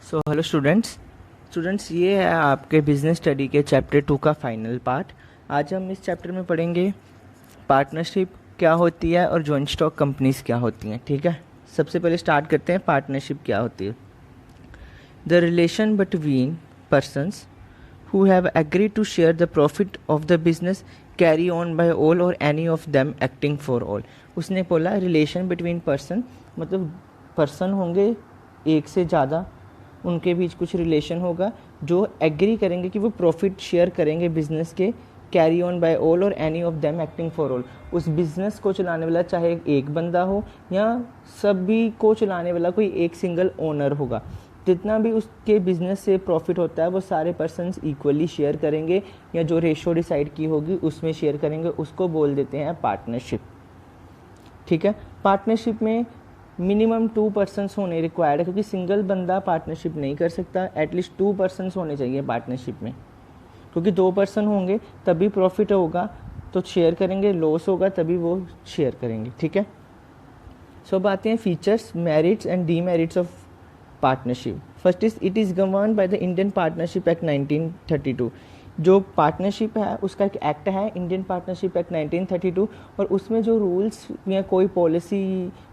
So hello students ये है आपके बिजनेस स्टडी के चैप्टर 2 का फाइनल पार्ट। आज हम इस चैप्टर में पढ़ेंगे पार्टनरशिप क्या होती है और जॉइंट स्टॉक कंपनीज क्या होती हैं। ठीक है, सबसे पहले स्टार्ट करते हैं पार्टनरशिप क्या होती है। The relation between persons who have agreed to share the profit of the business carry on by all or any of them acting for all। उसने बोला रिलेशन बिटवीन पर्सन मतलब पर्सन होंगे एक से ज़्यादा, उनके बीच कुछ रिलेशन होगा जो एग्री करेंगे कि वो प्रॉफिट शेयर करेंगे बिजनेस के, कैरी ऑन बाय ऑल और any of them acting for all. उस बिजनेस को चलाने वाला चाहे एक बंदा हो या सभी को चलाने वाला कोई एक सिंगल ओनर होगा, जितना भी उसके बिजनेस से प्रॉफिट होता है वो सारे पर्सन्स इक्वली शेयर करेंगे या जो रेशो डिसाइड की होगी उसमें शेयर करेंगे, उसको बोल देते हैं पार्टनरशिप। ठीक है, पार्टनरशिप में मिनिमम 2 पर्सन्स होने रिक्वायर्ड है क्योंकि सिंगल बंदा पार्टनरशिप नहीं कर सकता, एटलीस्ट 2 पर्सन्स होने चाहिए पार्टनरशिप में, क्योंकि 2 पर्सन होंगे तभी प्रॉफिट होगा तो शेयर करेंगे, लॉस होगा तभी वो शेयर करेंगे। ठीक है, सो अब आते हैं features, merits and demerits of partnership. First is it is govern by the Indian partnership act 1932। जो पार्टनरशिप है उसका एक एक्ट है इंडियन पार्टनरशिप एक्ट 1932 और उसमें जो रूल्स या कोई पॉलिसी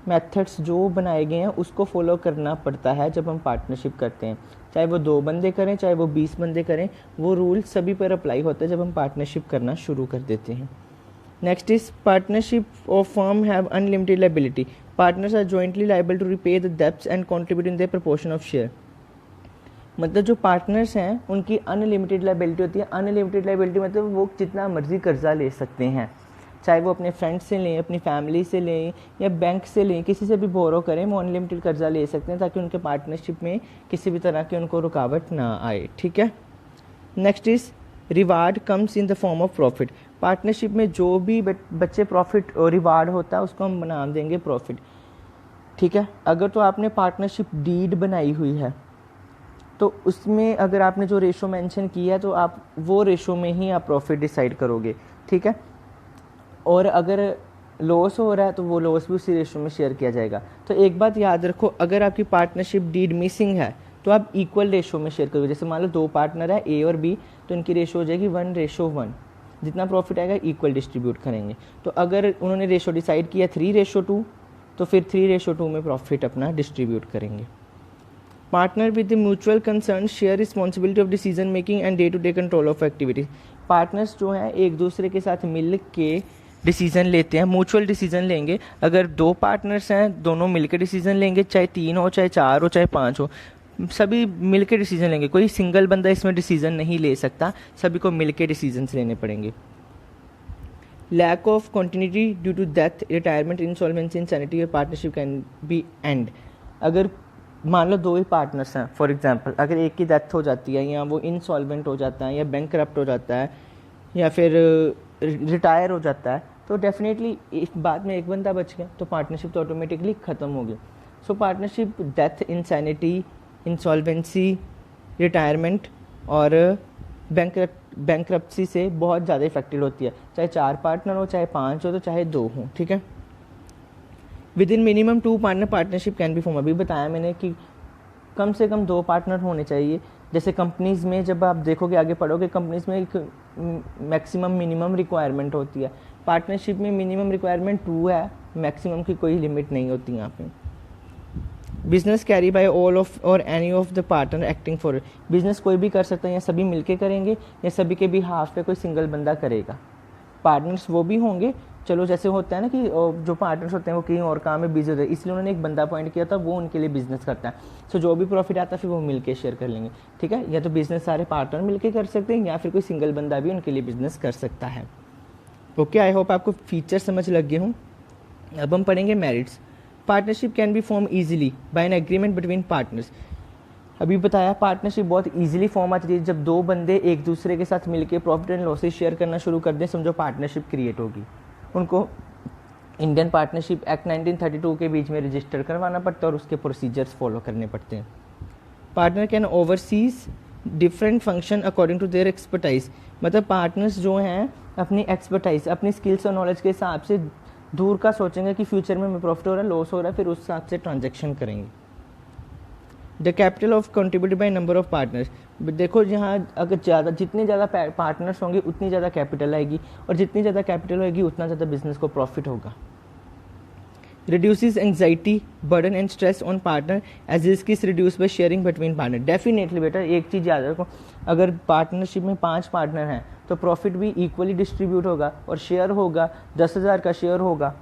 मेथड्स जो बनाए गए हैं उसको फॉलो करना पड़ता है जब हम पार्टनरशिप करते हैं, चाहे वो 2 बंदे करें चाहे वो 20 बंदे करें, वो रूल सभी पर अप्लाई होता है जब हम पार्टनरशिप करना शुरू कर देते हैं। Next is partnership of firm have unlimited liability. Partners are jointly liable to repay the debts and contribute in their proportion of share. मतलब जो पार्टनर्स हैं उनकी अनलिमिटेड लायबिलिटी होती है। अनलिमिटेड लायबिलिटी मतलब वो जितना मर्जी कर्जा ले सकते हैं, चाहे वो अपने फ्रेंड से लें, अपनी फैमिली से लें या बैंक से लें, किसी से भी बोरो करें, वो अनलिमिटेड कर्जा ले सकते हैं ताकि उनके पार्टनरशिप में किसी भी तरह की उनको रुकावट ना आए। ठीक है, next is reward comes in the form of profit. Partnership में जो भी बच्चे प्रॉफिट रिवार्ड होता है उसको हम नाम देंगे प्रॉफिट। ठीक है, अगर तो आपने पार्टनरशिप डीड बनाई हुई है तो उसमें अगर आपने जो रेशो मेंशन किया है तो आप वो रेशो में ही आप प्रॉफिट डिसाइड करोगे। ठीक है, और अगर लॉस हो रहा है तो वो लॉस भी उसी रेशो में शेयर किया जाएगा। तो एक बात याद रखो, अगर आपकी पार्टनरशिप डीड मिसिंग है तो आप इक्वल रेशो में शेयर करोगे। जैसे मान लो 2 पार्टनर है ए और बी, तो इनकी रेशो हो जाएगी 1:1। जितना प्रॉफिट आएगा इक्वल डिस्ट्रीब्यूट करेंगे। तो अगर उन्होंने रेशो डिसाइड किया 3:2 तो फिर 3:2 में प्रॉफिट अपना डिस्ट्रीब्यूट करेंगे। Partner with the mutual concern share responsibility of decision making and day to day control of activities. Partners जो हैं एक दूसरे के साथ मिल के डिसीजन लेते हैं, म्यूचुअल डिसीजन लेंगे। अगर 2 पार्टनर्स हैं दोनों मिलकर डिसीजन लेंगे, चाहे 3 हो चाहे 4 हो चाहे 5 हो, सभी मिलकर डिसीजन लेंगे। कोई सिंगल बंदा इसमें डिसीजन नहीं ले सकता, सभी को मिलकर डिसीजन लेने पड़ेंगे। Lack of continuity due to death, retirement, insolvency, insanity, partnership can be end. अगर मान लो 2 ही पार्टनर्स हैं, फॉर एग्जांपल अगर एक की डेथ हो जाती है या वो इंसॉल्वेंट हो जाता है या बैंकरप्ट हो जाता है या फिर रिटायर हो जाता है, तो डेफिनेटली बाद में एक बंदा बच गया तो पार्टनरशिप तो ऑटोमेटिकली ख़त्म हो गई। सो partnership death, insanity, insolvency, retirement और बैंकरप्सी से बहुत ज़्यादा इफेक्टेड होती है, चाहे 4 पार्टनर हो चाहे 5 हो तो चाहे 2 हो। ठीक है, with in minimum 2 partner partnership can be form. अभी बताया मैंने कि कम से कम 2 पार्टनर होने चाहिए। जैसे कंपनीज़ में जब आप देखोगे आगे पढ़ोगे, कंपनीज़ में एक मैक्सिमम मिनिमम रिक्वायरमेंट होती है, पार्टनरशिप में मिनिमम रिक्वायरमेंट 2 है, मैक्सिमम की कोई लिमिट नहीं होती यहाँ पे। Business carry by all of or any of the partner acting for. Business कोई भी कर सकता है, या सभी मिलके करेंगे या सभी के भी हाफ पे कोई सिंगल बंदा करेगा। पार्टनर्स वो भी होंगे, चलो जैसे होता है ना कि जो पार्टनर्स होते हैं वो कहीं और काम में बिजी होते हैं, इसलिए उन्होंने एक बंदा अपॉइंट किया था, वो उनके लिए बिजनेस करता है। सो जो भी प्रॉफिट आता है फिर वो मिलके शेयर कर लेंगे। ठीक है, या तो बिजनेस सारे पार्टनर मिलके कर सकते हैं या फिर कोई सिंगल बंदा भी उनके लिए बिजनेस कर सकता है। ओके, आई होप आपको फीचर समझ लग गए हों। अब हम पढ़ेंगे merits. Partnership can be form easily by an agreement between partners. अभी बताया पार्टनरशिप बहुत इजीली फॉर्म आती है जब 2 बंदे एक दूसरे के साथ मिलके प्रॉफिट एंड लॉसेस शेयर करना शुरू कर दें, समझो पार्टनरशिप क्रिएट होगी। उनको इंडियन पार्टनरशिप एक्ट 1932 के बीच में रजिस्टर करवाना पड़ता है और उसके प्रोसीजर्स फॉलो करने पड़ते हैं। Partner can overseas different function according to their expertise. मतलब पार्टनर्स जो हैं अपनी एक्सपर्टाइज, अपनी स्किल्स और नॉलेज के हिसाब से दूर का सोचेंगे कि फ्यूचर में प्रॉफिट हो रहा है, लॉस हो रहा है, फिर उस हिसाब से ट्रांजेक्शन करेंगे। The capital of contributed by number of partners. देखो यहाँ अगर ज़्यादा जितने ज़्यादा पार्टनर्स होंगे उतनी ज़्यादा कैपिटल आएगी, और जितनी ज़्यादा कैपिटल होगी उतना ज़्यादा बिजनेस को प्रॉफिट होगा। reduces anxiety burden and stress on partner as risk is reduced by sharing between partner। Definitely बेटा एक चीज़ याद रखो, अगर पार्टनरशिप में 5 पार्टनर हैं तो प्रॉफिट भी इक्वली डिस्ट्रीब्यूट होगा, और शेयर होगा 10,000 का शेयर होगा,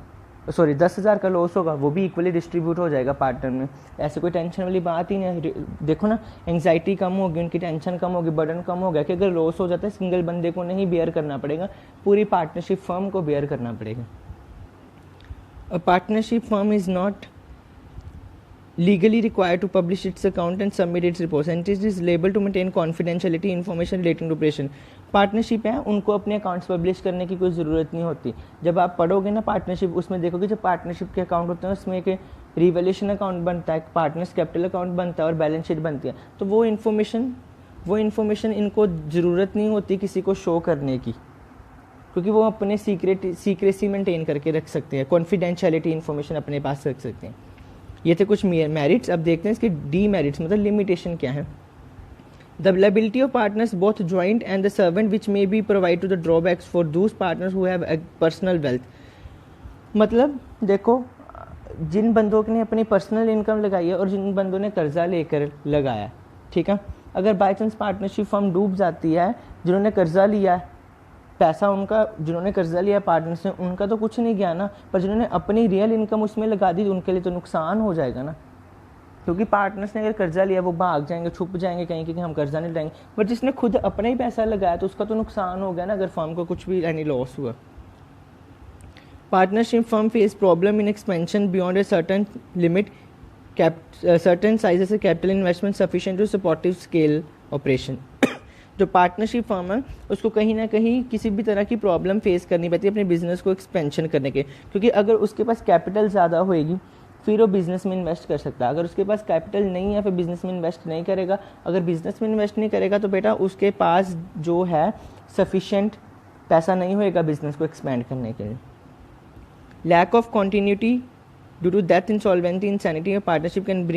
सॉरी 10,000 का लॉस होगा, वो भी इक्वली डिस्ट्रीब्यूट हो जाएगा पार्टनर में। ऐसे कोई टेंशन वाली बात ही नहीं है। देखो ना, एंग्जाइटी कम होगी, उनकी टेंशन कम होगी, बर्डन कम हो गया कि अगर लॉस हो जाता है सिंगल बंदे को नहीं बेयर करना पड़ेगा, पूरी पार्टनरशिप फर्म को बेयर करना पड़ेगा। A partnership firm is not legally required to publish its account and submit its reports, and it is liable to maintain confidentiality information relating to operation। Partnership है, उनको अपने accounts publish करने की कोई ज़रूरत नहीं होती। जब आप पढ़ोगे ना पार्टनरशिप, उसमें देखोगे जब पार्टनरशिप के अकाउंट होते हैं उसमें एक रिवैल्यूएशन अकाउंट बनता है, पार्टनर्स कैपिटल अकाउंट बनता है और बैलेंस शीट बनती है। तो वो इन्फॉर्मेशन इनको ज़रूरत नहीं होती किसी को शो करने की, क्योंकि वो अपने सीक्रेसी मेंटेन करके रख सकते हैं, कॉन्फिडेंशियलिटी इन्फॉर्मेशन अपने पास रख सकते हैं। ये थे कुछ मेरिट्स। अब देखते हैं इसके डीमेरिट्स, मतलब लिमिटेशन क्या है। The liability of partners both joint and the servant which may be provide to the drawbacks for those partners who have personal wealth. मतलब देखो, जिन बंदों ने अपनी पर्सनल इनकम लगाई है और जिन बंदों ने कर्जा लेकर लगाया, ठीक है, अगर बाई चांस पार्टनरशिप फर्म डूब जाती है, जिन्होंने कर्जा लिया है पैसा उनका, जिन्होंने कर्जा लिया पार्टनर से, उनका तो कुछ नहीं गया ना, पर जिन्होंने अपनी रियल इनकम उसमें लगा दी उनके लिए तो नुकसान हो जाएगा ना, क्योंकि पार्टनर्स ने अगर कर्जा लिया वो भाग जाएंगे, छुप जाएंगे कहीं कि हम कर्जा नहीं लेंगे, बट जिसने खुद अपना ही पैसा लगाया तो उसका तो नुकसान हो गया ना अगर फर्म को कुछ भी एनी लॉस हुआ। Partnership firm face problem in expansion beyond a certain limit, certain sizes से capital investment sufficient to supportive scale operation. जो पार्टनरशिप फर्म है उसको कहीं ना कहीं किसी भी तरह की प्रॉब्लम फेस करनी पड़ती है अपने बिजनेस को एक्सपेंशन करने के, क्योंकि अगर उसके पास कैपिटल ज़्यादा होएगी फिर वो बिज़नेस में इन्वेस्ट कर सकता है। अगर उसके पास कैपिटल नहीं है फिर बिज़नेस में इन्वेस्ट नहीं करेगा। अगर बिज़नेस में इन्वेस्ट नहीं करेगा तो बेटा उसके पास जो है सफिशेंट पैसा नहीं होएगा बिज़नेस को एक्सपेंड करने के लिए। Lack of continuity due to death, insolvency, insanity of partnership can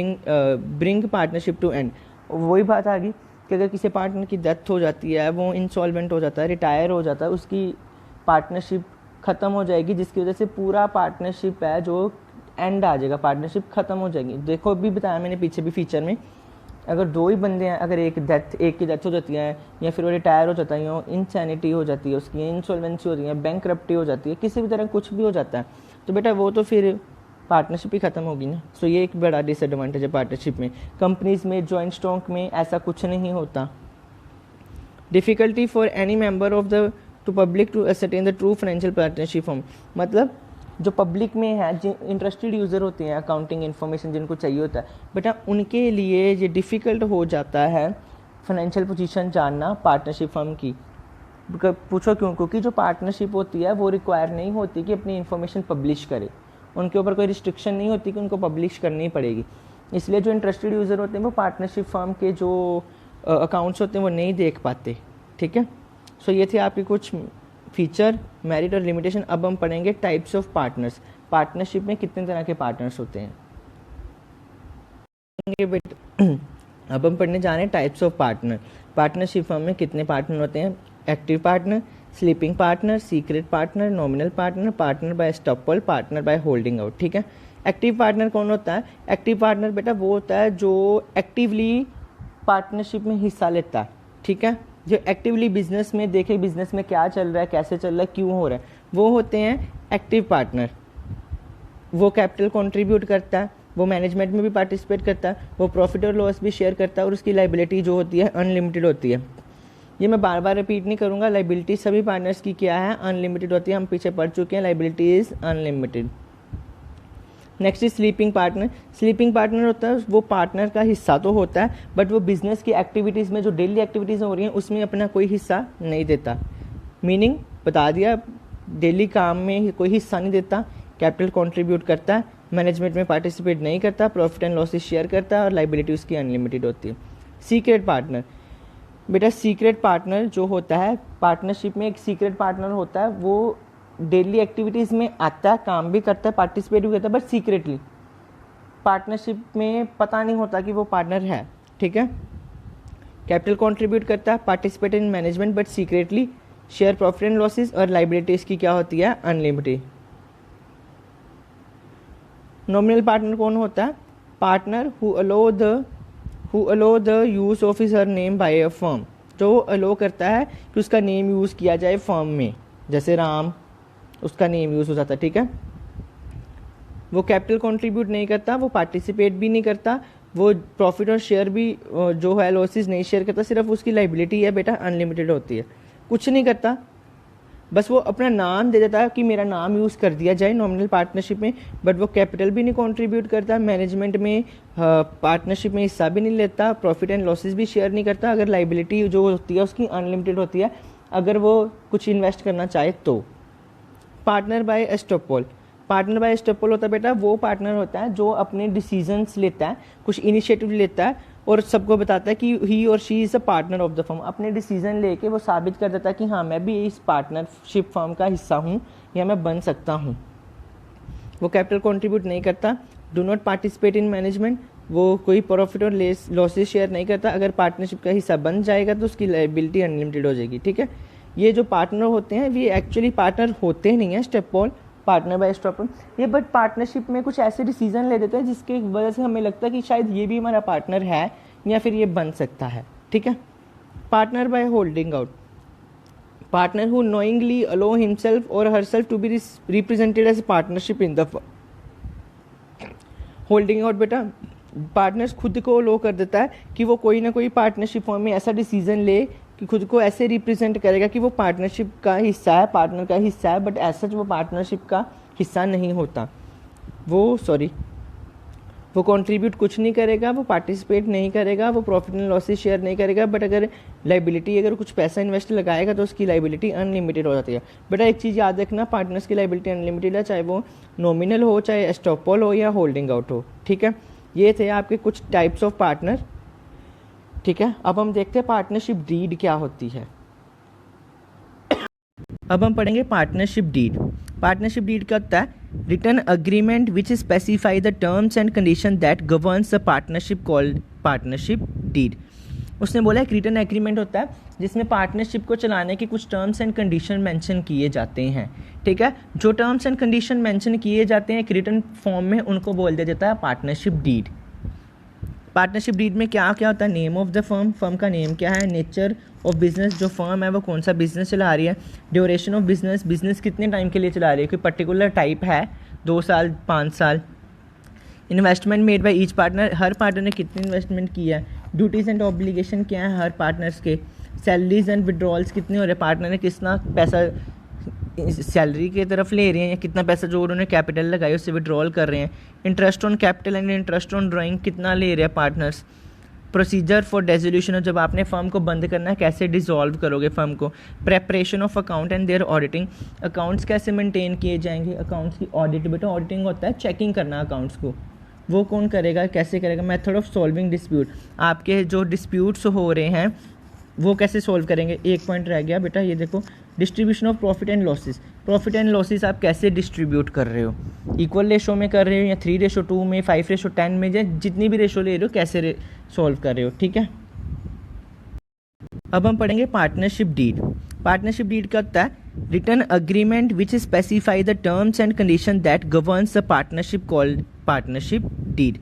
bring partnership to end. वही बात आ गई कि अगर किसी पार्टनर की डेथ हो जाती है, वो इंसॉल्वेंट हो जाता है, रिटायर हो जाता है, उसकी पार्टनरशिप ख़त्म हो जाएगी, जिसकी वजह से पूरा पार्टनरशिप है जो एंड आ जाएगा, पार्टनरशिप ख़त्म हो जाएगी। देखो अभी बताया मैंने पीछे भी फीचर में, अगर दो ही बंदे हैं, अगर एक की डेथ हो जाती है या फिर वो रिटायर हो जाता है, या इनसैनिटी हो जाती है उसकी, इंसॉल्वेंसी होती है, बैंकरप्टी हो जाती है, किसी भी तरह कुछ भी हो जाता है, तो बेटा वो तो फिर पार्टनरशिप ही ख़त्म होगी ना। सो ये एक बड़ा डिसएडवांटेज है पार्टनरशिप में। कंपनीज़ में जॉइंट स्टॉक में ऐसा कुछ नहीं होता। Difficulty for any member of the to public to ascertain the true financial partnership form, मतलब जो पब्लिक में है, जिन इंटरेस्टेड यूज़र होते हैं अकाउंटिंग इन्फॉर्मेशन जिनको चाहिए होता है, बेटा उनके लिए ये डिफ़िकल्ट हो जाता है फाइनेंशियल पोजीशन जानना पार्टनरशिप फर्म की। पूछो क्यों? क्योंकि जो पार्टनरशिप होती है वो रिक्वायर नहीं होती कि अपनी इन्फॉर्मेशन पब्लिश करे, उनके ऊपर कोई रिस्ट्रिक्शन नहीं होती कि उनको पब्लिश करनी पड़ेगी। इसलिए जो इंटरेस्टेड यूज़र होते हैं वो पार्टनरशिप फर्म के जो अकाउंट्स होते हैं वो नहीं देख पाते। ठीक है, सो ये थे आपके कुछ फीचर, मेरिट और लिमिटेशन। अब हम पढ़ेंगे टाइप्स ऑफ पार्टनर्स। पार्टनरशिप में कितने तरह के पार्टनर्स होते हैं। अब हम पढ़ने जा रहे हैं types of partner. Partnership firm में कितने पार्टनर होते हैं? Active partner, sleeping partner, secret partner, nominal partner, partner by estoppel, partner by holding out. ठीक है, एक्टिव पार्टनर कौन होता है? एक्टिव पार्टनर बेटा वो होता है जो एक्टिवली पार्टनरशिप में हिस्सा लेता है। ठीक है, जो एक्टिवली बिजनेस में देखे बिजनेस में क्या चल रहा है, कैसे चल रहा है, क्यों हो रहा है, वो होते हैं एक्टिव पार्टनर। वो कैपिटल कंट्रीब्यूट करता है, वो मैनेजमेंट में भी पार्टिसिपेट करता है, वो प्रॉफिट और लॉस भी शेयर करता है, और उसकी लाइबिलिटी जो होती है अनलिमिटेड होती है। ये मैं बार बार रिपीट नहीं करूँगा, लाइबिलिटी सभी पार्टनर्स की क्या है? अनलिमिटेड होती है। हम पीछे पढ़ चुके हैं, liability is unlimited. Next is sleeping partner. Sleeping partner होता है वो पार्टनर का हिस्सा तो होता है, बट वो बिजनेस की एक्टिविटीज़ में जो डेली एक्टिविटीज़ हो रही हैं उसमें अपना कोई हिस्सा नहीं देता। मीनिंग बता दिया, डेली काम में कोई हिस्सा नहीं देता, कैपिटल कंट्रीब्यूट करता है, मैनेजमेंट में पार्टिसिपेट नहीं करता, प्रॉफिट एंड लॉसेस शेयर करता है, और लाइबिलिटी उसकी अनलिमिटेड होती है। सीक्रेट पार्टनर बेटा, सीक्रेट पार्टनर जो होता है पार्टनरशिप में, एक सीक्रेट पार्टनर होता है वो डेली एक्टिविटीज़ में आता है, काम भी करता है, पार्टिसिपेट भी करता है, बट सीक्रेटली। पार्टनरशिप में पता नहीं होता कि वो पार्टनर है, ठीक है। कैपिटल कंट्रीब्यूट करता है, participate in management but secretly share profit and losses, और लाइबिलिटीज की क्या होती है, अनलिमिटेड। नॉमिनल पार्टनर कौन होता है, partner who aloe the use of his her name by a firm, जो अलो करता है कि उसका नेम यूज़ किया जाए फर्म में, जैसे राम, उसका नेम यूज़ हो जाता है, ठीक है। वो कैपिटल कंट्रीब्यूट नहीं करता, वो पार्टिसिपेट भी नहीं करता, वो प्रॉफिट और शेयर भी जो है लॉसेस नहीं शेयर करता, सिर्फ उसकी लाइबिलिटी है बेटा अनलिमिटेड होती है, कुछ नहीं करता, बस वो अपना नाम दे देता है कि मेरा नाम यूज़ कर दिया जाए नॉमिनल पार्टनरशिप में, बट वो कैपिटल भी नहीं कंट्रीब्यूट करता, मैनेजमेंट में पार्टनरशिप में हिस्सा भी नहीं लेता, प्रॉफिट एंड लॉसेस भी शेयर नहीं करता। अगर लाइबिलिटी जो होती है उसकी अनलिमिटेड होती है अगर वो कुछ इन्वेस्ट करना चाहे तो। पार्टनर बाय एस्टोपोल, पार्टनर बाय एस्टोपोल होता है बेटा वो पार्टनर होता है जो अपने डिसीजंस लेता है, कुछ इनिशिएटिव लेता है और सबको बताता है कि ही और she is a partner of the firm. अपने डिसीजन लेके वो साबित कर देता है कि हाँ मैं भी इस पार्टनरशिप फर्म का हिस्सा हूँ या मैं बन सकता हूँ। वो कैपिटल कंट्रीब्यूट नहीं करता, do not participate in management, वो कोई प्रॉफिट और लॉसेस शेयर नहीं करता। अगर पार्टनरशिप का हिस्सा बन जाएगा तो उसकी लायबिलिटी अनलिमिटेड हो जाएगी, ठीक है। ये जो पार्टनर होते हैं ये एक्चुअली पार्टनर होते नहीं हैं, स्टेपॉल पार्टनर बाय स्टॉपल ये, बट पार्टनरशिप में कुछ ऐसे डिसीजन ले देते हैं जिसके वजह से हमें लगता है कि शायद ये भी हमारा पार्टनर है या फिर ये बन सकता है, ठीक है। Partner by holding out, partner who knowingly allow himself or herself to be represented as partnership in the holding out. बेटा पार्टनर्स खुद को लो कर देता है कि वो कोई ना कोई पार्टनरशिप फॉर्म में ऐसा डिसीजन ले कि खुद को ऐसे रिप्रेजेंट करेगा कि वो पार्टनरशिप का हिस्सा है, पार्टनर का हिस्सा है, बट ऐसा वो पार्टनरशिप का हिस्सा नहीं होता। वो कंट्रीब्यूट कुछ नहीं करेगा, वो पार्टिसिपेट नहीं करेगा, वो प्रॉफिट एंड लॉसेस शेयर नहीं करेगा, बट अगर लाइबिलिटी अगर कुछ पैसा इन्वेस्ट लगाएगा तो उसकी लाइबिलिटी अनलिमिटेड हो जाती है। बेटा एक चीज़ याद रखना, पार्टनर्स की लाइबिलिटी अनलिमिटेड है, चाहे वो नॉमिनल हो, चाहे एस्टॉपल हो या होल्डिंग आउट हो, ठीक है। ये थे आपके कुछ टाइप्स ऑफ पार्टनर, ठीक है। अब हम देखते हैं पार्टनरशिप डीड क्या होती है। अब हम पढ़ेंगे पार्टनरशिप डीड। पार्टनरशिप डीड क्या होता है, written agreement which specify the terms and condition that governs the partnership called partnership deed. उसने बोला एक रिटन एग्रीमेंट होता है जिसमें पार्टनरशिप को चलाने के कुछ टर्म्स एंड कंडीशन मेंशन किए जाते हैं, ठीक है। जो टर्म्स एंड कंडीशन मेंशन किए जाते हैं एक रिटन फॉर्म में, उनको बोल दिया जाता है पार्टनरशिप डीड। पार्टनरशिप डीड में क्या क्या होता है, name of the firm, firm का नेम क्या है, नेचर ऑफ बिजनेस, जो फर्म है वो कौन सा बिजनेस चला रही है, ड्यूरेशन ऑफ बिजनेस, बिजनेस कितने टाइम के लिए चला रही है, कोई पर्टिकुलर टाइप है, 2 साल 5 साल, investment made by each partner, her partner ने कितनी इन्वेस्टमेंट की है, ड्यूटीज़ एंड ऑब्लिगेशन क्या है हर पार्टनर्स के, सैलरीज एंड विड्रॉल्स कितने हो रहे, पार्टनर ने कितना पैसा सैलरी की तरफ ले रहे हैं या कितना पैसा जो उन्होंने कैपिटल लगाई उससे विड्रॉल कर रहे हैं, interest on capital and interest on drawing कितना ले रहे हैं पार्टनर्स, प्रोसीजर फॉर डिसोल्यूशन, जब आपने फर्म को बंद करना है कैसे डिसॉल्व करोगे फर्म को, preparation of account and their auditing, accounts कैसे मेंटेन किए जाएंगे, अकाउंट्स की ऑडिट, बेटा ऑडिटिंग होता है चेकिंग करना अकाउंट्स को, वो कौन करेगा कैसे करेगा, मेथड ऑफ सॉल्विंग डिस्प्यूट, आपके जो डिस्प्यूट्स हो रहे हैं वो कैसे सॉल्व करेंगे। एक पॉइंट रह गया बेटा, ये देखो distribution of profit and losses, profit and losses आप कैसे डिस्ट्रीब्यूट कर रहे हो, इक्वल रेशो में कर रहे हो या 3:2 में, 5:10 में, या जितनी भी रेशो ले रहे हो कैसे सॉल्व कर रहे हो, ठीक है। अब हम पढ़ेंगे पार्टनरशिप डीड। पार्टनरशिप डीड क्या होता है, written agreement which specify the terms and condition that governs the partnership called partnership deed.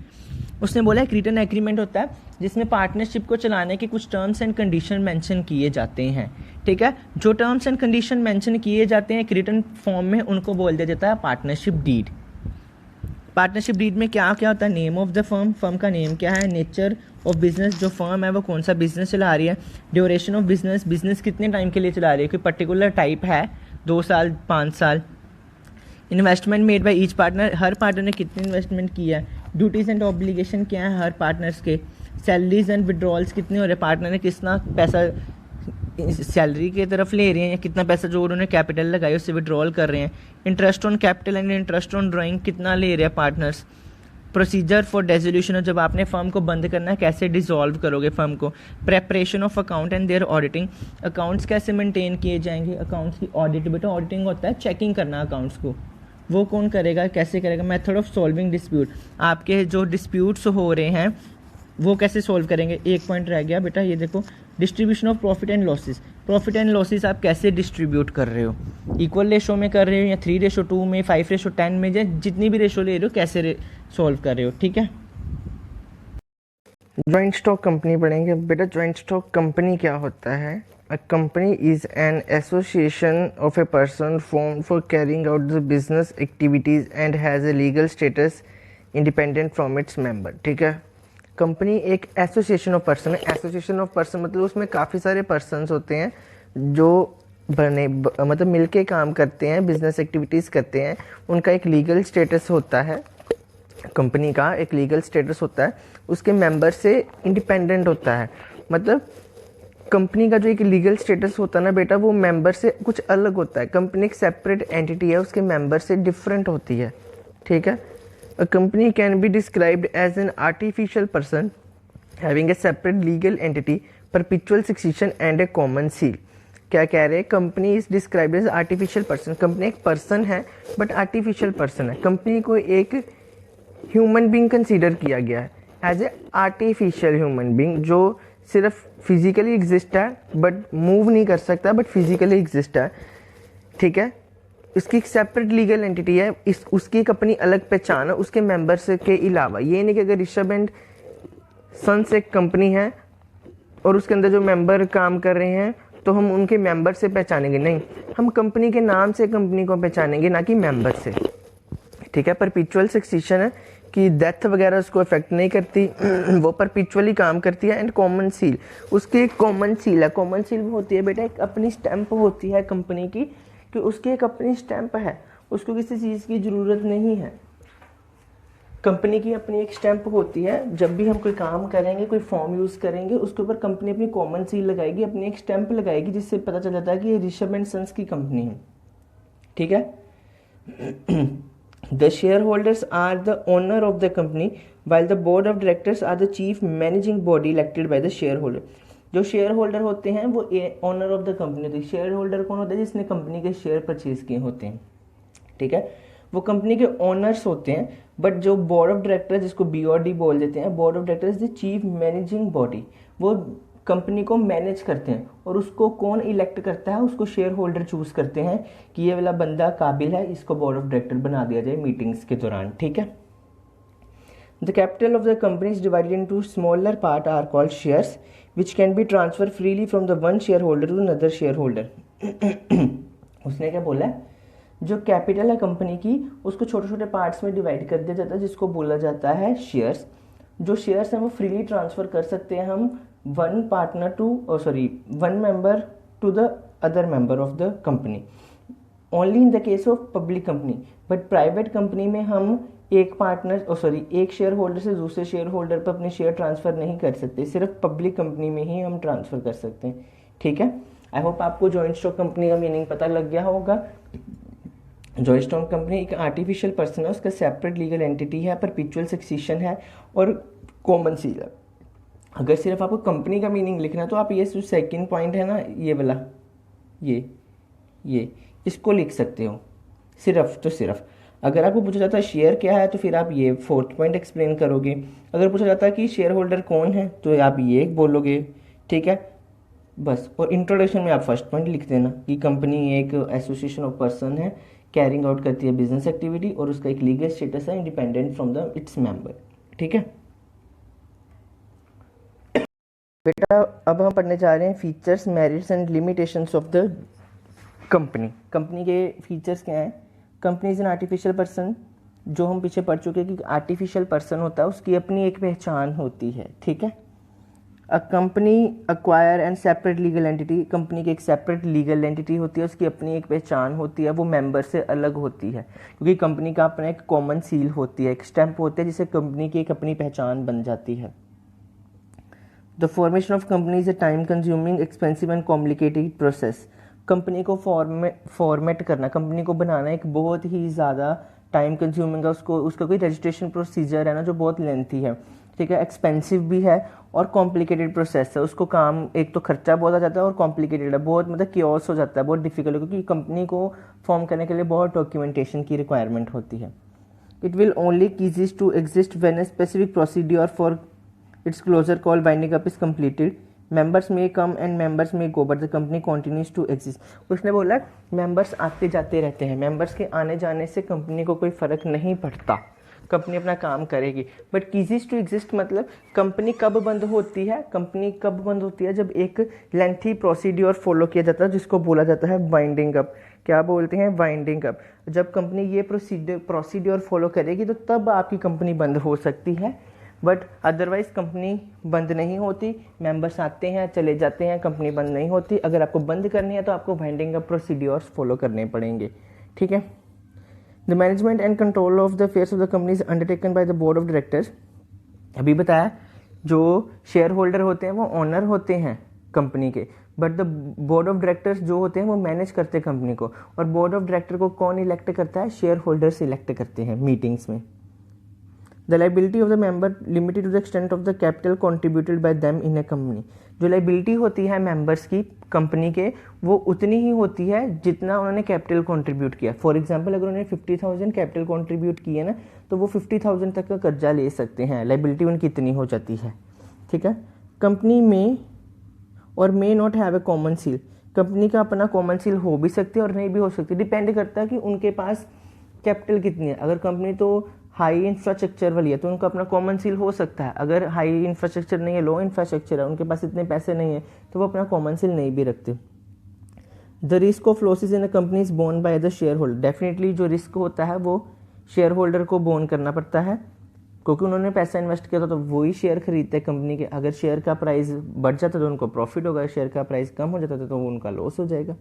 उसने बोला एक रिटन एग्रीमेंट होता है जिसमें पार्टनरशिप को चलाने के कुछ टर्म्स एंड कंडीशन मेंशन किए जाते हैं, ठीक है। जो टर्म्स एंड कंडीशन मेंशन किए जाते हैं एक रिटन फॉर्म में, उनको बोल दिया जाता है पार्टनरशिप डीड। पार्टनरशिप डीड में क्या क्या होता है, name of the firm, firm का नेम क्या है, नेचर ऑफ बिजनेस, जो फर्म है वो कौन सा बिजनेस चला रही है, ड्यूरेशन ऑफ बिजनेस, बिजनेस कितने टाइम के लिए चला रही है, कोई पर्टिकुलर टाइप है, 2 साल 5 साल, investment made by each partner, her partner ने कितनी इन्वेस्टमेंट की है, ड्यूटीज़ एंड ऑब्लिगेशन क्या है हर पार्टनर्स के, सैलरीज एंड विड्रॉल्स कितने हो रहे, पार्टनर ने कितना पैसा सैलरी की तरफ ले रहे हैं या कितना पैसा जो उन्होंने कैपिटल लगाई उससे विड्रॉल कर रहे हैं, interest on capital and interest on drawing कितना ले रहे हैं पार्टनर्स, प्रोसीजर फॉर डिसोल्यूशन, जब आपने फर्म को बंद करना है कैसे डिसॉल्व करोगे फर्म को, preparation of account and their auditing, accounts कैसे मेंटेन किए जाएंगे, अकाउंट्स की ऑडिट, बेटा ऑडिटिंग होता है चेकिंग करना अकाउंट्स को, वो कौन करेगा, कैसे करेगा? मेथड ऑफ सॉल्विंग डिस्प्यूट, आपके जो डिस्प्यूट्स हो रहे हैं वो कैसे सॉल्व करेंगे। एक पॉइंट रह गया बेटा, ये देखो, distribution of profit and losses. Profit and losses आप कैसे डिस्ट्रीब्यूट कर रहे हो, इक्वल रेशो में कर रहे हो या 3:2 में, 5:10 में, या जितनी भी रेशो ले रहे हो कैसे सॉल्व कर रहे हो, ठीक है। जॉइंट स्टॉक कंपनी पढ़ेंगे बेटा। जॉइंट स्टॉक कंपनी क्या होता है? अ company is an association of a person form for carrying out the business activities and has a legal status independent from its member, ठीक है। कंपनी एक एसोसिएशन ऑफ पर्सन है। Association of person मतलब उसमें काफ़ी सारे पर्सन्स होते हैं जो मतलब मिलके काम करते हैं, बिजनेस एक्टिविटीज़ करते हैं। उनका एक लीगल स्टेटस होता है, कंपनी का एक लीगल स्टेटस होता है, उसके मेंबर से इंडिपेंडेंट होता है। मतलब कंपनी का जो एक लीगल स्टेटस होता है ना बेटा, वो मेंबर से कुछ अलग होता है। कंपनी एक सेपरेट एंटिटी है, उसके मेंबर से डिफरेंट होती है, ठीक है। A company can be described as an artificial person having a separate legal entity, perpetual succession and a common seal. क्या कह रहे हैं? Company is described as artificial person. Company एक पर्सन है बट आर्टिफिशियल पर्सन है। Company को एक human being consider किया गया है as a artificial human being, जो सिर्फ फिजिकली एग्जिस्ट है बट मूव नहीं कर सकता, बट फिजिकली एग्जिस्ट है, ठीक है। इसकी एक सेपरेट लीगल एंटिटी है, उसकी एक अपनी अलग पहचान है उसके मेंबर्स के अलावा। ये नहीं कि अगर ऋषभ एंड सन्स एक कंपनी है और उसके अंदर जो मेंबर काम कर रहे हैं तो हम उनके मेंबर से पहचानेंगे, नहीं, हम कंपनी के नाम से कंपनी को पहचानेंगे, ना कि मेंबर से, ठीक है। परपिचुअल सक्सेशन है कि डेथ वगैरह उसको इफेक्ट नहीं करती, वो परपिचुअली काम करती है। एंड कॉमन सील, उसकी एक कॉमन सील है। कॉमन सील वो होती है बेटा, एक अपनी स्टैंप होती है कंपनी की, कि उसकी एक अपनी स्टैंप है, उसको किसी चीज़ की ज़रूरत नहीं है। कंपनी की अपनी एक स्टैंप होती है, जब भी हम कोई काम करेंगे, कोई फॉर्म यूज़ करेंगे, उसके ऊपर कंपनी अपनी कॉमन सील लगाएगी, अपनी एक स्टैंप लगाएगी, जिससे पता चल जाता है कि ये ऋषभ एंड सन्स की कंपनी है, ठीक है। The share holders are the owner of the company while the board of directors are the chief managing body elected by the share holder. जो शेयर होल्डर होते हैं वो ओनर ऑफ द कंपनी होती है। Share holder कौन होता है? जिसने कंपनी के शेयर परचेज किए होते हैं, ठीक है, वो कंपनी के ओनर्स होते हैं। बट जो बोर्ड ऑफ डायरेक्टर, जिसको BOD बोल देते हैं, board of directors the chief managing body, वो कंपनी को मैनेज करते हैं। और उसको कौन इलेक्ट करता है? उसको शेयर होल्डर चूज करते हैं कि ये वाला बंदा काबिल है, इसको बोर्ड ऑफ डायरेक्टर बना दिया जाए मीटिंग्स के दौरान, ठीक है। The capital of the company is divided into smaller part are called shares, which can be transferred freely from the one shareholder to another shareholder. उसने क्या बोला है? जो कैपिटल है कंपनी की, उसको छोटे छोटे पार्ट्स में डिवाइड कर दिया जाता है, जिसको बोला जाता है शेयर्स। जो शेयर्स हैं वो फ्रीली ट्रांसफर कर सकते हैं हम one member to the other member of the company, only in the case of public company. But private company में हम एक शेयर होल्डर से दूसरे शेयर होल्डर पर अपने शेयर ट्रांसफर नहीं कर सकते, सिर्फ पब्लिक कंपनी में ही हम ट्रांसफर कर सकते हैं, ठीक है। आई होप आपको जॉइंट स्टॉक कंपनी का मीनिंग पता लग गया होगा। जॉइंट स्टॉक कंपनी एक आर्टिफिशियल पर्सन है, उसका सेपरेट लीगल एंटिटी है, परपिचुअल सक्सेशन है और कॉमन सील है। अगर सिर्फ आपको कंपनी का मीनिंग लिखना है तो आप ये सेकंड पॉइंट है ना, ये वाला, ये इसको लिख सकते हो सिर्फ। तो सिर्फ अगर आपको पूछा जाता है शेयर क्या है तो फिर आप ये फोर्थ पॉइंट एक्सप्लेन करोगे। अगर पूछा जाता है कि शेयर होल्डर कौन है तो आप ये बोलोगे, ठीक है, बस। और इंट्रोडक्शन में आप फर्स्ट पॉइंट लिख देना कि कंपनी एक एसोसिएशन ऑफ पर्सन है, कैरिंग आउट करती है बिजनेस एक्टिविटी, और उसका एक लीगल स्टेटस है independent from the its member, ठीक है बेटा। अब हम पढ़ने जा रहे हैं features, merits and limitations of the company. Company के फीचर्स क्या हैं? Company is an artificial person, जो हम पीछे पढ़ चुके हैं कि आर्टिफिशियल पर्सन होता है, उसकी अपनी एक पहचान होती है, ठीक है। A company acquire and separate legal entity, company की एक सेपरेट लीगल एंटिटी होती है, उसकी अपनी एक पहचान होती है, वो मेंबर से अलग होती है, क्योंकि कंपनी का अपना एक कॉमन सील होती है, एक स्टैंप होती है, जिससे कंपनी की एक अपनी पहचान बन जाती है। The formation of company is a time consuming, expensive and complicated process. Company को फॉर्मेट करना, कंपनी को बनाना एक बहुत ही ज़्यादा टाइम कंज्यूमिंग है। उसका कोई रजिस्ट्रेशन प्रोसीजर है ना जो बहुत लेंथी है। ठीक है, एक्सपेंसिव भी है और कॉम्प्लिकेटेड प्रोसेस है। उसको काम, एक तो खर्चा बहुत आ जाता है और कॉम्प्लिकेटेड है, बहुत मतलब क्योस हो जाता है, बहुत डिफिकल्ट है, क्योंकि कंपनी को फॉर्म करने के लिए बहुत डॉक्यूमेंटेशन की रिक्वायरमेंट होती है। It will only cease to exist when a specific procedure for its closure call binding up is completed. Members में कम एंड मेंबर्स में go but the company continues to exist. उसने बोला members आते जाते रहते हैं, मेंबर्स के आने जाने से कंपनी को कोई फ़र्क नहीं पड़ता, कंपनी अपना काम करेगी। बट कीजीज टू एग्जिस्ट मतलब कंपनी कब बंद होती है, कंपनी कब बंद होती है जब एक लेंथी प्रोसीड्योर फॉलो किया जाता है जिसको बोला जाता है वाइंडिंग अप। क्या बोलते हैं? Winding up. जब कंपनी ये प्रोसीड्योर फॉलो करेगी तो तब आपकी कंपनी बंद हो सकती है, बट अदरवाइज कंपनी बंद नहीं होती। मेंबर्स आते हैं चले जाते हैं, कंपनी बंद नहीं होती। अगर आपको बंद करनी है तो आपको वाइंडिंग अप प्रोसीड्योर्स फॉलो करने पड़ेंगे, ठीक है। The management and control of the affairs of the company is undertaken by the board of directors. अभी बताया जो शेयर होल्डर होते हैं वो ऑनर होते हैं कंपनी के, but the board of directors जो होते हैं वो मैनेज करते हैं कंपनी को। और बोर्ड ऑफ डायरेक्टर को कौन इलेक्ट करता है? शेयर होल्डर्स इलेक्ट करते हैं मीटिंग्स में। The liability of the member limited to the extent of the capital contributed by them in a company. जो लाइबिलिटी होती है मेंबर्स की कंपनी के, वो उतनी ही होती है जितना उन्होंने कैपिटल कंट्रीब्यूट किया। फॉर एग्जांपल अगर उन्होंने 50,000 कैपिटल कंट्रीब्यूट किया ना, तो वो 50,000 तक का कर्जा ले सकते हैं, लाइबिलिटी उनकी इतनी हो जाती है, ठीक है। कंपनी में और may not have a common seal. Company का अपना कॉमन सील हो भी सकती है और नहीं भी हो सकती, डिपेंड करता है कि उनके पास कैपिटल कितनी है। अगर कंपनी तो हाई इंफ्रास्ट्रक्चर वाली है तो उनका अपना कॉमन सील हो सकता है। अगर हाई इंफ्रास्ट्रक्चर नहीं है, लो इंफ्रास्ट्रक्चर है, उनके पास इतने पैसे नहीं है, तो वो अपना कॉमन सील नहीं भी रखते। The risk of losses in a company is borne by the share holder. Definitely जो रिस्क होता है वो शेयर होल्डर को बोर्न करना पड़ता है, क्योंकि उन्होंने पैसा इन्वेस्ट किया था तो वही शेयर खरीदते हैं कंपनी के। अगर शेयर का प्राइस बढ़ जाता तो उनको प्रॉफिट होगा, शेयर का प्राइस कम हो जाता तो उनका लॉस हो जाएगा।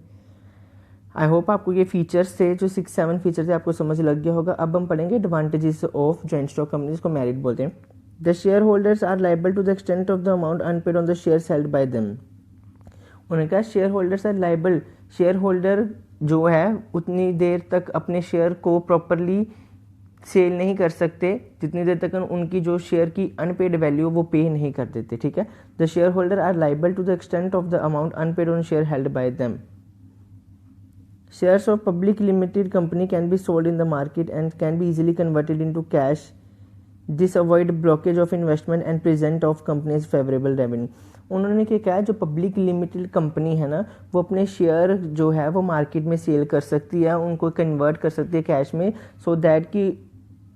आई होप आपको ये फीचर्स से जो 6-7 फीचर्स है आपको समझ लग गया होगा। अब हम पढ़ेंगे advantages of joint stock companies को मेरिट बोलते हैं। The share holders are liable to the extent of the amount unpaid on the shares held by them. उन्होंने कहा share holders are liable, share holder जो है उतनी देर तक अपने शेयर को प्रॉपरली सेल नहीं कर सकते जितनी देर तक उनकी जो शेयर की अनपेड वैल्यू वो पे नहीं कर देते, ठीक है। The share holder are liable to the extent of the amount unpaid on share held by them. Shares of public limited company can be sold in the market and can be easily converted into cash. This avoid blockage of investment and present of company's favorable revenue. उन्होंने क्या कहा, जो public limited company है ना, वो अपने share जो है वो मार्केट में सेल कर सकती है, उनको कन्वर्ट कर सकती है कैश में, सो दैट कि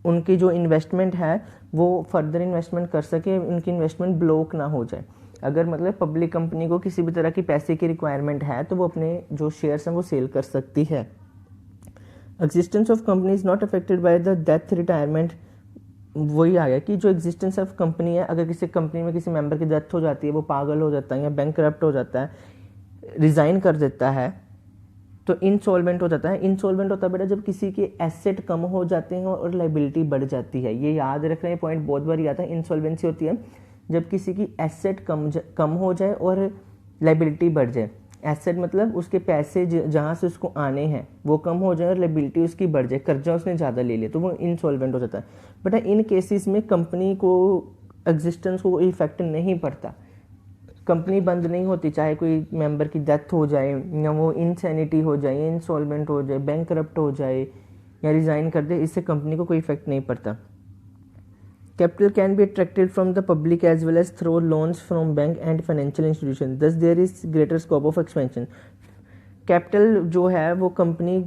उनकी जो इन्वेस्टमेंट है वो फर्दर इन्वेस्टमेंट कर सके, उनकी इन्वेस्टमेंट ब्लॉक ना हो जाए। अगर मतलब पब्लिक कंपनी को किसी भी तरह की पैसे की रिक्वायरमेंट है तो वो अपने जो शेयर्स हैं वो सेल कर सकती है। Existence of company is not affected by the death retirement. वही आ गया कि जो एग्जिस्टेंस ऑफ कंपनी है, अगर किसी कंपनी में किसी मेंबर की डेथ हो जाती है, वो पागल हो जाता है या बैंकरप्ट हो जाता है, रिजाइन कर देता है, तो इंसॉल्वेंट हो जाता है। इंसॉल्वेंट होता है बेटा जब किसी के एसेट कम हो जाते हैं और लाइबिलिटी बढ़ जाती है। ये याद रखना, ये पॉइंट बहुत बार आता है। इंसॉल्वेंसी होती है जब किसी की एसेट कम हो जाए और लाइबिलिटी बढ़ जाए। एसेट मतलब उसके पैसे जहाँ से उसको आने हैं वो कम हो जाए और लाइबिलिटी उसकी बढ़ जाए, कर्जा उसने ज़्यादा ले लिया, तो वो इंसॉल्वेंट हो जाता है। बट इन केसेस में कंपनी को एग्जिस्टेंस को कोई इफेक्ट नहीं पड़ता, कंपनी बंद नहीं होती, चाहे कोई मेंबर की डेथ हो जाए या वो इनसैनिटी हो जाए, इंसॉल्वेंट हो जाए, बैंकरप्ट हो जाए या रिज़ाइन कर दे, इससे कंपनी को कोई इफेक्ट नहीं पड़ता। Capital can be attracted from the public as well as through loans from bank and financial institutions. Thus there is greater scope of expansion. Capital जो है वो कंपनी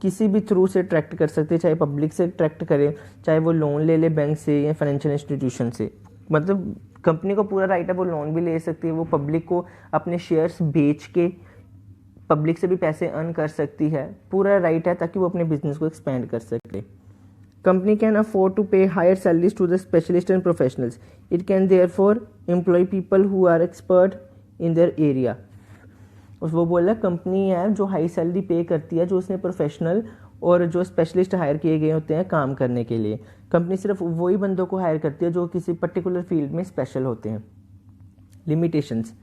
किसी भी थ्रू से अट्रैक्ट कर सकती है, चाहे पब्लिक से अट्रैक्ट करे, चाहे वो लोन ले ले बैंक से या फाइनेंशियल इंस्टीट्यूशन से। मतलब कंपनी को पूरा राइट है, वो लोन भी ले सकती है, वो पब्लिक को अपने शेयर्स बेच के पब्लिक से भी पैसे अर्न कर सकती है, पूरा राइट है ताकि वो अपने बिजनेस को एक्सपेंड कर सके। Company can afford to pay higher salaries to the specialists and professionals. It can therefore employ people who are expert in their area. और वो बोला कंपनी है जो हाई सैलरी पे करती है, जो उसने प्रोफेशनल और जो स्पेशलिस्ट हायर किए गए होते हैं काम करने के लिए। कंपनी सिर्फ वही बंदों को हायर करती है जो किसी पर्टिकुलर फील्ड में स्पेशल होते हैं। Limitations,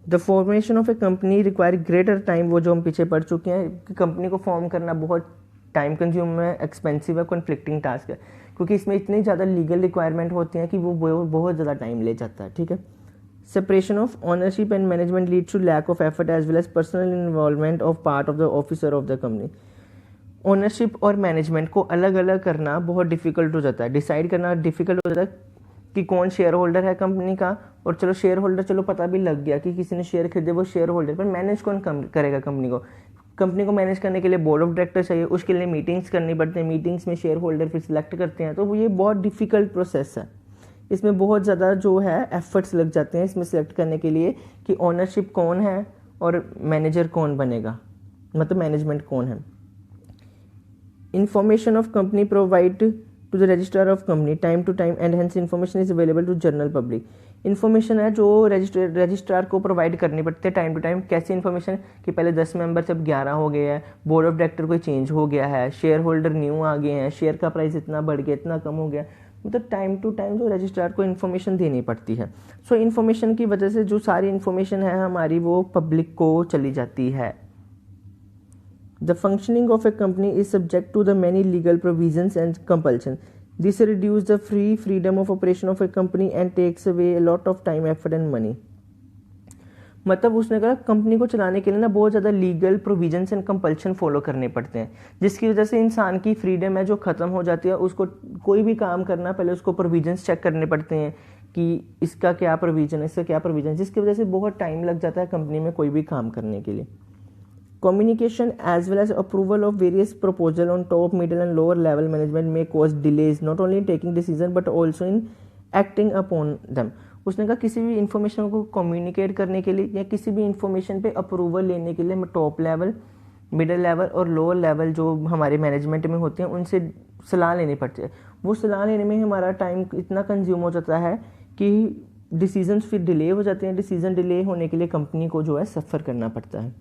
the formation of A company require greater time. वो जो हम पीछे पढ़ चुके हैं कि कंपनी को फॉर्म करना बहुत टाइम कंज्यूम है, एक्सपेंसिव है, कॉन्फ्लिक्टिंग टास्क है, क्योंकि इसमें इतनी ज़्यादा लीगल रिक्वायरमेंट होती हैं कि वो बहुत ज़्यादा टाइम ले जाता है, ठीक है। Separation of ownership and management leads to lack of effort as well as personal involvement of part of the officer of the company. Ownership और मैनेजमेंट को अलग अलग करना बहुत डिफिकल्ट हो जाता है, डिसाइड करना डिफिकल्ट हो जाता है कि कौन शेयर होल्डर है कंपनी का। और चलो शेयर होल्डर, चलो पता भी लग गया कि किसी ने शेयर खरीदे, वो शेयर होल्डर, पर मैनेज कौन करेगा कंपनी को? कंपनी को मैनेज करने के लिए बोर्ड ऑफ डायरेक्टर चाहिए, उसके लिए मीटिंग्स करनी पड़ती हैं, मीटिंग्स में शेयर होल्डर फिर सिलेक्ट करते हैं, तो ये बहुत डिफिकल्ट प्रोसेस है। इसमें बहुत ज़्यादा जो है एफर्ट्स लग जाते हैं इसमें सिलेक्ट करने के लिए कि ओनरशिप कौन है और मैनेजर कौन बनेगा, मतलब मैनेजमेंट कौन है। Information of company provide to the registrar of company time to time and hence information is available to general public। Information है जो रजिस्ट्रार को प्रोवाइड करनी पड़ती है टाइम टू टाइम। कैसी इन्फॉर्मेशन कि पहले 10 मेंबर से अब 11 हो गए हैं, बोर्ड ऑफ डायरेक्टर कोई चेंज हो गया है, शेयर होल्डर न्यू आ गए हैं, शेयर का प्राइस इतना बढ़ गया, इतना कम हो गया, मतलब टाइम टू टाइम जो रजिस्ट्रार को इन्फॉर्मेशन देनी पड़ती है। सो इन्फॉर्मेशन की वजह से जो सारी इन्फॉर्मेशन है हमारी वो पब्लिक को चली जाती है। The functioning of a company is subject to the many legal provisions and compulsions. This reduces the freedom of operation of a company and takes away a lot of time, effort and money. मतलब उसने कहा company को चलाने के लिए ना बहुत ज़्यादा legal provisions and compulsion follow करने पड़ते हैं, जिसकी वजह से इंसान की फ्रीडम है जो ख़त्म हो जाती है। उसको कोई भी काम करना पहले उसको प्रोविजंस चेक करने पड़ते हैं कि इसका क्या प्रोविजन है, इसका क्या प्रोविजन, जिसकी वजह से बहुत टाइम लग जाता है कंपनी में कोई भी काम करने के लिए। Communication as well as approval of various proposal on top, middle and lower level management may cause delays not only in taking decision but also in acting upon them। उसने कहा किसी भी इंफॉर्मेशन को कम्युनिकेट करने के लिए या किसी भी इंफॉर्मेशन पे अप्रूवल लेने के लिए हमें टॉप लेवल, मिडिल लेवल और लोअर लेवल जो हमारे मैनेजमेंट में होते हैं उनसे सलाह लेनी पड़ती है। वो सलाह लेने में हमारा टाइम इतना कंज्यूम हो जाता है कि डिसीजंस फिर डिले हो जाते हैं। डिसीजन डिले होने के लिए कंपनी को जो है सफ़र करना पड़ता है।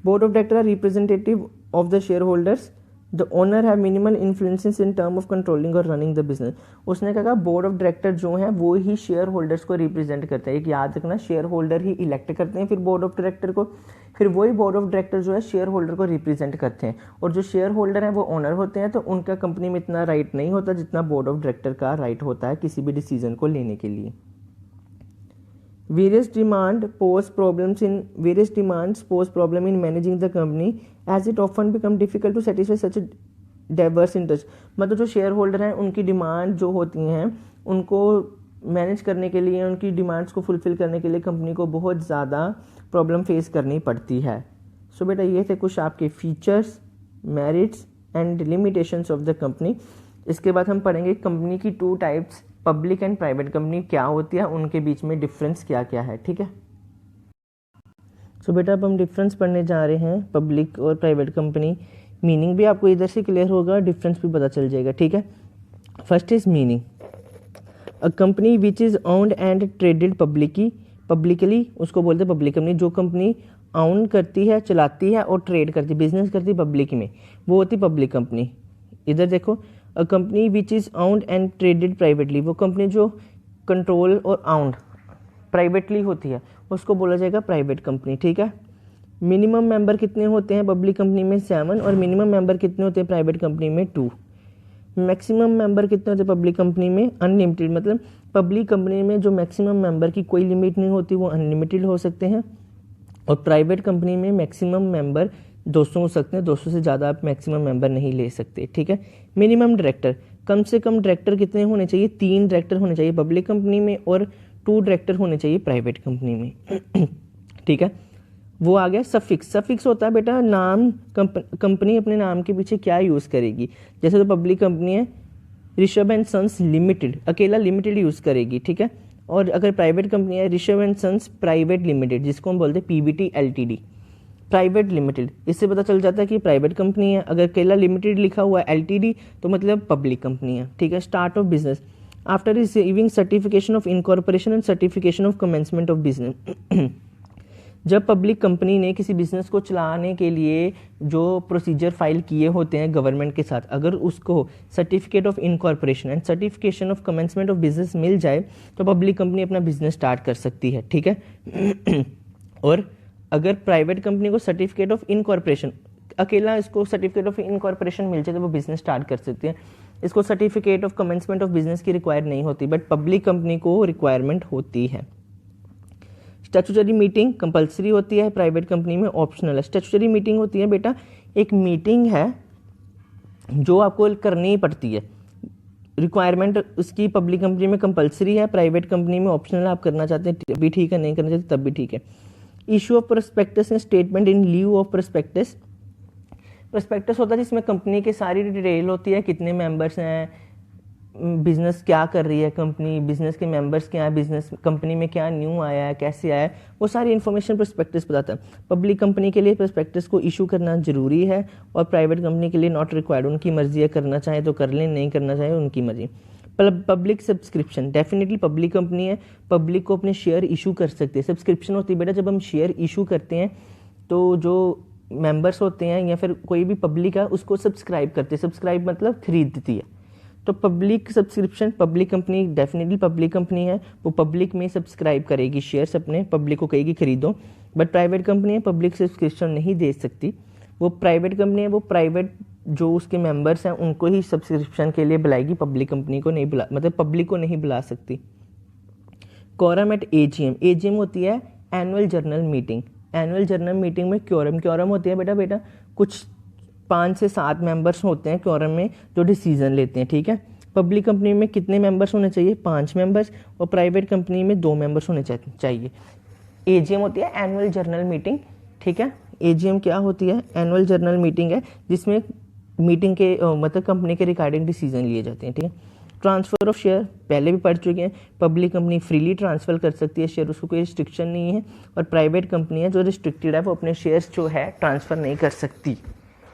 Board of Directors are representative of the shareholders. The owner have minimal influences in term of controlling or running the business। उसने कहा बोर्ड ऑफ डायरेक्टर जो हैं वो ही शेयर होल्डर्स को रिप्रेजेंट करते हैं। एक याद रखना, शेयर होल्डर ही इलेक्ट करते हैं फिर बोर्ड ऑफ डायरेक्टर को, फिर वही बोर्ड ऑफ डायरेक्टर जो है शेयर होल्डर को रिप्रेजेंट करते हैं। और जो शेयर होल्डर हैं वो ओनर होते हैं, तो उनका कंपनी में इतना राइट नहीं होता जितना बोर्ड ऑफ डायरेक्टर का राइट होता है किसी भी डिसीजन को लेने के लिए। Various demands pose problem in managing the company as it often become difficult to satisfy such a diverse interest। मतलब जो शेयर होल्डर हैं उनकी डिमांड जो होती हैं उनको मैनेज करने के लिए, उनकी डिमांड्स को फुलफिल करने के लिए कंपनी को बहुत ज़्यादा प्रॉब्लम फेस करनी पड़ती है। सो बेटा ये थे कुछ आपके features, merits and limitations of the company. इसके बाद हम पढ़ेंगे कंपनी की 2 types, public and private company क्या होती है, उनके बीच में डिफरेंस क्या क्या है, ठीक है। सो बेटा अब हम डिफरेंस पढ़ने जा रहे हैं पब्लिक और प्राइवेट कंपनी। मीनिंग भी आपको इधर से क्लियर होगा, डिफरेंस भी पता चल जाएगा, ठीक है। First is meaning, a company which is owned and traded publicly उसको बोलते हैं पब्लिक कंपनी। जो कंपनी ओन करती है, चलाती है और ट्रेड करती है, बिजनेस करती है पब्लिक में, वो होती पब्लिक कंपनी। इधर देखो, a company which is owned and traded privately, वो कंपनी जो कंट्रोल और ओन्ड प्राइवेटली होती है उसको बोला जाएगा प्राइवेट कंपनी, ठीक है। मिनिमम मेंबर कितने होते हैं पब्लिक कंपनी में? 7 और मिनिमम मेंबर कितने होते हैं प्राइवेट कंपनी में? 2। मैक्सिमम मेंबर कितने होते हैं पब्लिक कंपनी में? अनलिमिटेड। मतलब पब्लिक कंपनी में जो मैक्सिमम मेंबर की कोई लिमिट नहीं होती, वो अनलिमिटेड हो सकते हैं। और प्राइवेट कंपनी में मैक्सिमम मेंबर 200 हो सकते हैं, 200 से ज़्यादा आप मैक्सिमम मेंबर नहीं ले सकते, ठीक है। मिनिमम डायरेक्टर, कम से कम डायरेक्टर कितने होने चाहिए? 3 डायरेक्टर होने चाहिए पब्लिक कंपनी में और 2 डायरेक्टर होने चाहिए प्राइवेट कंपनी में, ठीक है। वो आ गया सफिक्स। सफिक्स होता है बेटा नाम, कंपनी अपने नाम के पीछे क्या यूज़ करेगी। जैसे तो पब्लिक कंपनी है ऋषभ एंड सन्स लिमिटेड, अकेला लिमिटेड यूज़ करेगी, ठीक है। और अगर प्राइवेट कंपनी है Rishabh and sons private limited, जिसको हम बोलते हैं पीवीटी एलटीडी, प्राइवेट लिमिटेड। इससे पता चल जाता है कि प्राइवेट कंपनी है। अगर केला लिमिटेड लिखा हुआ है एलटीडी तो मतलब पब्लिक कंपनी है, ठीक है। Start of business, after receiving certification of incorporation and certification of commencement of business. जब पब्लिक कंपनी ने किसी बिजनेस को चलाने के लिए जो प्रोसीजर फाइल किए होते हैं गवर्नमेंट के साथ, अगर उसको certificate of incorporation and certification of commencement of business मिल जाए तो पब्लिक कंपनी अपना बिजनेस स्टार्ट कर सकती है, ठीक है। और अगर प्राइवेट कंपनी को सर्टिफिकेट ऑफ इनकॉर्पोरेशन, अकेला इसको सर्टिफिकेट ऑफ इनकॉर्पोरेशन मिल जाए तो वो बिजनेस स्टार्ट कर सकते हैं। इसको certificate of commencement of business की रिक्वायर नहीं होती, बट पब्लिक कंपनी को रिक्वायरमेंट होती है। स्टैट्यूटरी मीटिंग कंपलसरी होती है, प्राइवेट कंपनी में ऑप्शनल है। स्टैट्यूटरी मीटिंग होती है बेटा एक मीटिंग है जो आपको करनी ही पड़ती है, रिक्वायरमेंट उसकी पब्लिक कंपनी में कंपलसरी है, प्राइवेट कंपनी में ऑप्शनल। आप करना चाहते हैं तब भी ठीक है, नहीं करना चाहते तब भी ठीक है। Issue of prospectus and statement in leave of prospectus. Prospectus होता है जिसमें कंपनी की सारी डिटेल होती है, कितने मेंबर्स हैं, बिजनेस क्या कर रही है कंपनी, बिजनेस के मेंबर्स क्या हैं, बिजनेस कंपनी में क्या न्यू आया है, कैसे आया है, वो सारी इन्फॉर्मेशन प्रोस्पेक्टस बताता है। पब्लिक कंपनी के लिए प्रोस्पेक्टस को इशू करना जरूरी है और प्राइवेट कंपनी के लिए नॉट रिक्वायर्ड। उनकी मर्जी है, करना चाहे तो कर लें, नहीं करना चाहे उनकी मर्जी। Public subscription definitely public company है, पब्लिक को अपने शेयर इशू कर सकते हैं। सब्सक्रिप्शन होती है बेटा जब हम शेयर इशू करते हैं तो जो मेंबर्स होते हैं या फिर कोई भी पब्लिक है उसको सब्सक्राइब करते हैं। सब्सक्राइब मतलब खरीदती है। तो public subscription, public company definitely public company है, वो पब्लिक में सब्सक्राइब करेगी शेयर्स अपने, पब्लिक को कहेगी खरीदो। बट प्राइवेट कंपनी है, पब्लिक सब्सक्रिप्शन नहीं दे सकती। वो प्राइवेट कंपनी है, वो प्राइवेट जो उसके मेंबर्स हैं उनको ही सब्सक्रिप्शन के लिए बुलाएगी, पब्लिक कंपनी को नहीं बुला, मतलब पब्लिक को नहीं बुला सकती। Quorum eight AGM. एजीएम होती है annual general meeting. Annual general meeting में क्योरम होती है बेटा कुछ 5 से 7 मेंबर्स होते हैं क्योरम में जो डिसीजन लेते हैं, ठीक है। पब्लिक कंपनी में कितने मेंबर्स होने चाहिए? 5 मेंबर्स, और प्राइवेट कंपनी में 2 मेंबर्स होने चाहिए। एजीएम होती है एनुअल जनरल मीटिंग, ठीक है। एजीएम क्या होती है? एनुअल जनरल मीटिंग है जिसमें मीटिंग के मतलब कंपनी के रिगार्डिंग डिसीजन लिए जाते हैं, ठीक है। ट्रांसफर ऑफ शेयर पहले भी पढ़ चुके हैं। पब्लिक कंपनी फ्रीली ट्रांसफर कर सकती है शेयर, उसको कोई रिस्ट्रिक्शन नहीं है। और प्राइवेट कंपनी है जो रिस्ट्रिक्टेड है, वो अपने शेयर्स जो है ट्रांसफर नहीं कर सकती।